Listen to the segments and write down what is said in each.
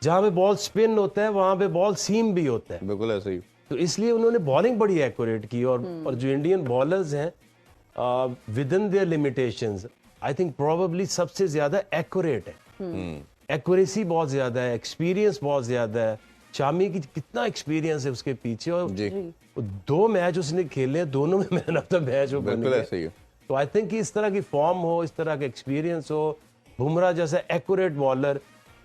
जहाँ पे ball spin होता है वहां पे बॉल सीम भी होता है। बिल्कुल ऐसे ही। तो इसलिए उन्होंने बॉलिंग बड़ी एक्यूरेट की और जो इंडियन बॉलर्स हैं with in their limitations I think probably सबसे ज्यादा एक्यूरेट है। एक्यूरेसी बहुत ज्यादा है, एक्सपीरियंस बहुत ज्यादा है। शामी की कितना एक्सपीरियंस है उसके पीछे, और जी 2 मैच उसने खेले हैं, दोनों में मैन ऑफ द मैच वो बन बिल्कुल गया। ऐसे ही है। तो आई थिंक इस तरह की फॉर्म हो, इस तरह का एक्सपीरियंस हो, बुमराह जैसा एक्यूरेट बॉलर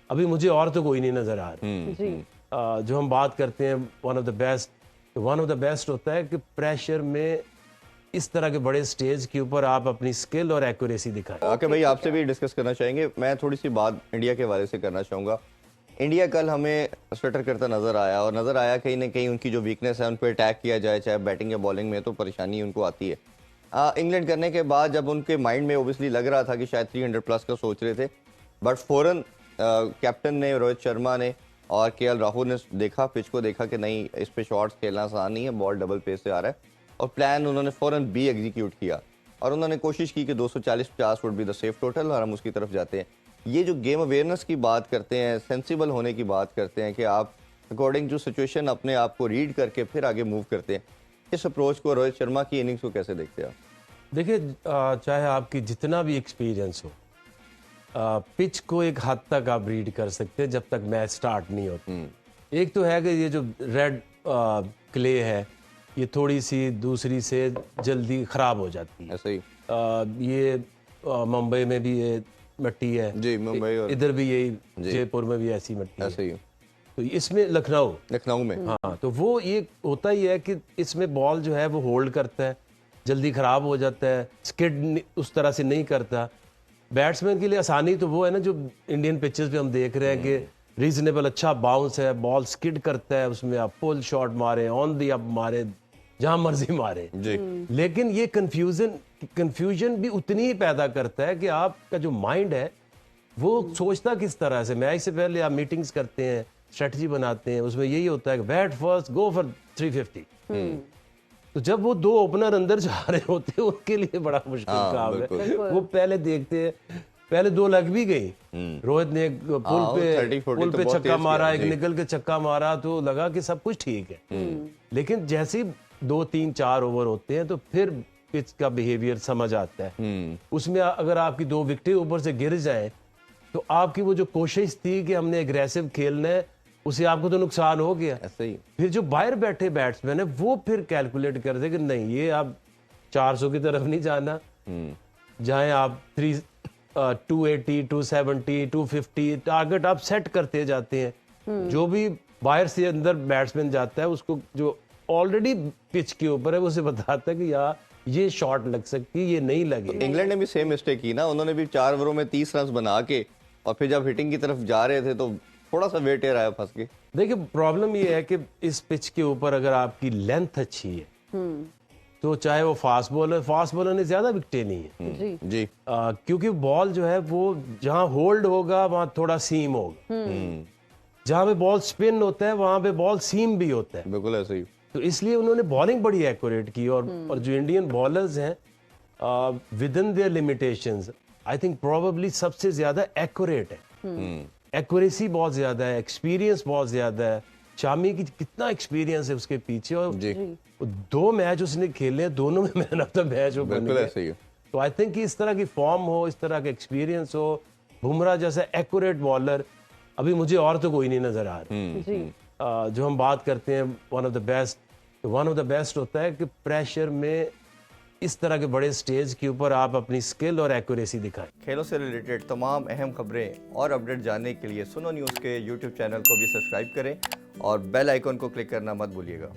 अभी मुझे और तो कोई नहीं नजर आ रहा। जो हम बात करते हैं वन ऑफ द बेस्ट होता है कि प्रेशर में इस तरह के बड़े स्टेज के ऊपर आप अपनी स्किल और एक्यूरेसी दिखाएं। आके भाई आपसे भी डिस्कस करना चाहेंगे। मैं थोड़ी सी बात इंडिया के हवाले से करना चाहूँगा। इंडिया कल हमें स्वेटर करता नजर आया, और नजर आया कहीं ना कहीं उनकी जो वीकनेस है उन पर अटैक किया जाए, चाहे बैटिंग या बॉलिंग में, तो परेशानी उनको आती है। इंग्लैंड करने के बाद जब उनके माइंड में ओबियसली लग रहा था कि शायद 300 प्लस का सोच रहे थे, बट फौरन कैप्टन ने, रोहित शर्मा ने और केएल राहुल ने देखा, पिच को देखा कि नहीं इस पे शॉट्स खेलना आसान नहीं है, बॉल डबल पेस से आ रहा है, और प्लान उन्होंने फौरन बी एग्जीक्यूट किया, और उन्होंने कोशिश की कि 240-50 would be the safe total, और हम उसकी तरफ जाते हैं। ये जो गेम अवेयरनेस की बात करते हैं, सेंसिबल होने की बात करते हैं कि आप अकॉर्डिंग टू सिचुएशन अपने आप को रीड करके फिर आगे मूव करते हैं, इस अप्रोच को, रोहित शर्मा की इनिंग्स को कैसे देखते हैं आप? देखिए चाहे आपकी जितना भी एक्सपीरियंस हो, पिच को एक हद तक आप रीड कर सकते हैं जब तक मैच स्टार्ट नहीं होती। एक तो है कि ये जो रेड क्ले है ये थोड़ी सी दूसरी से जल्दी खराब हो जाती है। ऐसे ही ये मुंबई में भी ये मिट्टी है जी, मुंबई और इधर भी यही, जयपुर में भी ऐसी मिट्टी ऐसे ही है। तो इसमें लखनऊ में हाँ, तो वो ये होता ही है कि इसमें बॉल जो है वो होल्ड करता है, जल्दी खराब हो जाता है, स्किड उस तरह से नहीं करता। बैट्समैन के लिए आसानी तो वो है ना जो इंडियन पिचेस पे हम देख रहे हैं कि रीजनेबल अच्छा बाउंस है, बॉल स्किड करता है, उसमें आप पुल शॉट मारे, ऑन दी अप मारे, जहां मर्जी मारे जी। लेकिन ये कंफ्यूजन भी उतनी ही पैदा करता है कि आपका जो माइंड है वो सोचता किस तरह से। मैच से पहले आप मीटिंग्स करते हैं, स्ट्रेटजी बनाते हैं, उसमें यही होता है कि बैट फर्स्ट, गो फॉर 350। तो जब वो 2 ओपनर अंदर जा रहे होते हैं उनके लिए बड़ा मुश्किल काम है। वो पहले देखते हैं, पहले 2 लग भी गई, रोहित ने एक पुल पे छक्का मारा, एक निकल के छक्का मारा, तो लगा कि सब कुछ ठीक है। लेकिन जैसे ही 2, 3, 4 ओवर होते हैं तो फिर पिच का बिहेवियर समझ आता है। उसमें अगर आपकी 2 विकेटें ऊपर से गिर जाए तो आपकी वो जो कोशिश थी कि हमने एग्रेसिव खेलना है, उसे आपको तो नुकसान हो गया। ऐसे ही फिर जो बाहर बैठे बैट्समैन है वो फिर कैलकुलेट करते कि नहीं ये आप 400 की तरफ नहीं जाना, जहां आप 280, 270, 250 टारगेट आप सेट करते जाते हैं। जो भी बाहर से अंदर बैट्समैन जाता है उसको जो ऑलरेडी पिच के ऊपर है वो उसे बताता है कि यार ये शॉट लग सकती है, ये नहीं लगे। इंग्लैंड ने भी सेम मिस्टेक की ना, उन्होंने भी 4 ओवरों में 30 रन बना के, और फिर जब हिटिंग की तरफ जा रहे थे तो थोड़ा सा वेट एयर आया, फंस गए। देखिए प्रॉब्लम ये है कि इस पिच के ऊपर अगर आपकी लेंथ अच्छी है तो चाहे वो फास्ट बॉलर ने ज्यादा विकेटें ली है जी क्योंकि बॉल जो है वो जहां होल्ड होगा वहां थोड़ा सीम होगा, जहां पे बॉल स्पिन होता है वहां पे बॉल सीम भी होता है। बिल्कुल ऐसे ही। तो इसलिए उन्होंने बॉलिंग बड़ी एक्यूरेट की, और जो इंडियन बॉलर्स हैं with in their limitations I think probably सबसे ज्यादा एक्यूरेट है। एक्यूरेसी बहुत ज्यादा है, एक्सपीरियंस बहुत ज्यादा है। शामी की कितना एक्सपीरियंस है उसके पीछे, और 2 मैच उसने खेले हैं, दोनों में मैन ऑफ द मैच वो बन गया। ऐसे ही है। तो आई थिंक इस तरह की फॉर्म हो, इस तरह का एक्सपीरियंस हो, बुमराह जैसा एक्यूरेट बॉलर अभी मुझे और तो कोई नहीं नजर आ रहा। जो हम बात करते हैं वन ऑफ द बेस्ट होता है कि प्रेशर में इस तरह के बड़े स्टेज के ऊपर आप अपनी स्किल और एक्यूरेसी दिखाएं। खेलों से रिलेटेड तमाम अहम खबरें और अपडेट जानने के लिए सुनो न्यूज़ के YouTube चैनल को भी सब्सक्राइब करें और बेल आइकन को क्लिक करना मत भूलिएगा।